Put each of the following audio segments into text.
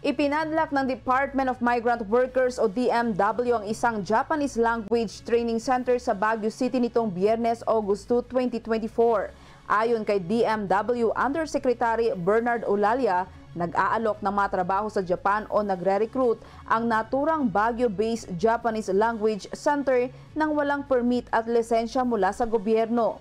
Ipinadlak ng Department of Migrant Workers o DMW ang isang Japanese language training center sa Baguio City nitong Biyernes, Agosto 2024. Ayon kay DMW Undersecretary Bernard Olalia, nag-aalok ng mga trabaho sa Japan o nagre-recruit ang naturang Baguio-based Japanese Language Center nang walang permit at lisensya mula sa gobyerno.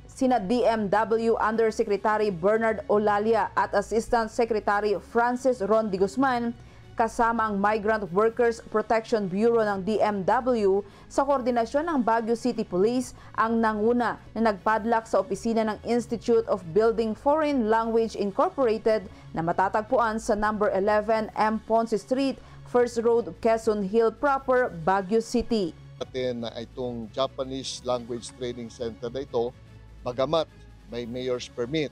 Sina DMW Undersecretary Bernard Olalia at Assistant Secretary Francis Ron de Guzman kasama ang Migrant Workers Protection Bureau ng DMW sa koordinasyon ng Baguio City Police ang nanguna na nagpadlak sa opisina ng Institute of Building Foreign Language Incorporated na matatagpuan sa number 11 M. Ponce Street, First Road, Quezon Hill proper, Baguio City. Atin na itong Japanese Language Training Center na ito, bagamat may mayor's permit,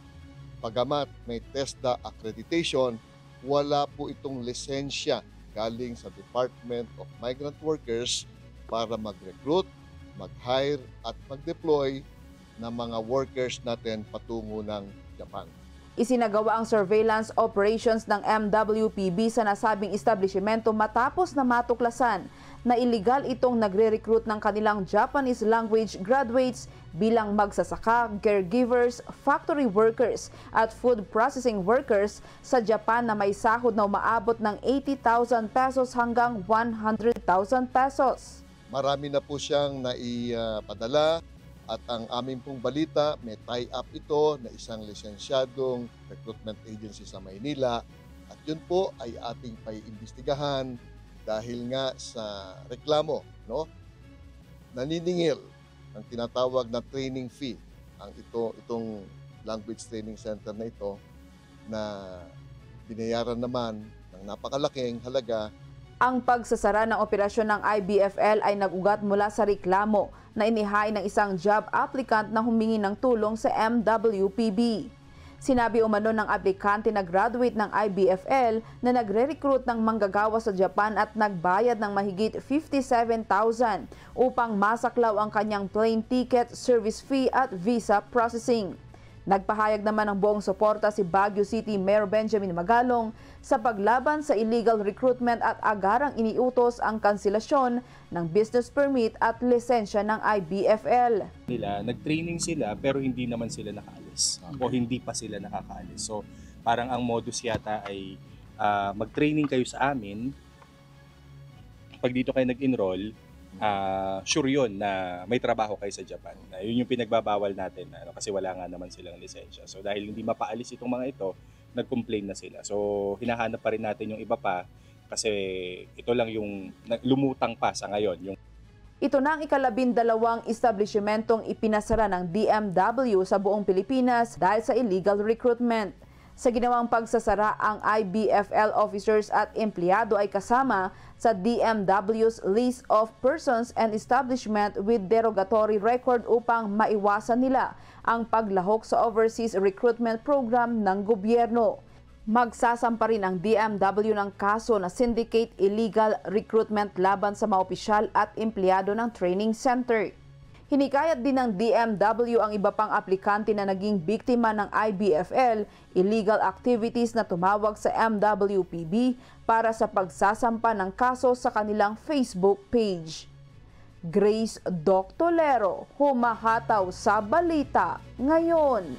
bagamat may TESDA accreditation, wala po itong lisensya galing sa Department of Migrant Workers para mag-recruit, mag-hire at mag-deploy ng mga workers natin patungo ng Japan. Isinagawa ang surveillance operations ng MWPB sa nasabing establishmento matapos na matuklasan na iligal itong nagre-recruit ng kanilang Japanese language graduates bilang magsasaka, caregivers, factory workers at food processing workers sa Japan na may sahod na umaabot ng 80,000 pesos hanggang 100,000 pesos. Marami na po siyang naipadala. At ang aming pong balita, may tie-up ito na isang lisensyadong recruitment agency sa Maynila. At yun po ay ating paiimbestigahan dahil nga sa reklamo, no? Naniningil ng tinatawag na training fee ang itong language training center na ito na binayaran naman ng napakalaking halaga. Ang pagsasara ng operasyon ng IBFL ay nag-ugat mula sa reklamo na inihain ng isang job applicant na humingi ng tulong sa MWPB. Sinabi umano ng aplikante na graduate ng IBFL na nagre-recruit ng manggagawa sa Japan at nagbayad ng mahigit 57,000 upang masaklaw ang kanyang plane ticket, service fee at visa processing. Nagpahayag naman ng buong suporta si Baguio City Mayor Benjamin Magalong sa paglaban sa illegal recruitment at agarang iniutos ang kanselasyon ng business permit at lisensya ng IBFL. Nag-training sila pero hindi naman sila nakaalis o hindi pa sila nakakaalis. So parang ang modus yata ay mag-training kayo sa amin, pag dito kayo nag-enroll, sure yun na may trabaho kayo sa Japan. Yun yung pinagbabawal natin kasi wala nga naman silang lisensya. So dahil hindi mapaalis itong mga ito, nag-complain na sila. So hinahanap pa rin natin yung iba pa kasi ito lang yung lumutang pa sa ngayon. Ito na ang ika-12 establishmentong ipinasara ng DMW sa buong Pilipinas dahil sa illegal recruitment. Sa ginawang pagsasara, ang IBFL officers at empleyado ay kasama sa DMW's list of persons and establishment with derogatory record upang maiwasan nila ang paglahok sa overseas recruitment program ng gobyerno. Magsasampa rin ang DMW ng kaso na syndicate illegal recruitment laban sa mga opisyal at empleyado ng training center. Hinikayat din ng DMW ang iba pang aplikante na naging biktima ng IBFL illegal activities na tumawag sa MWPB para sa pagsasampa ng kaso sa kanilang Facebook page. Grace Doctolero, humahataw sa balita ngayon.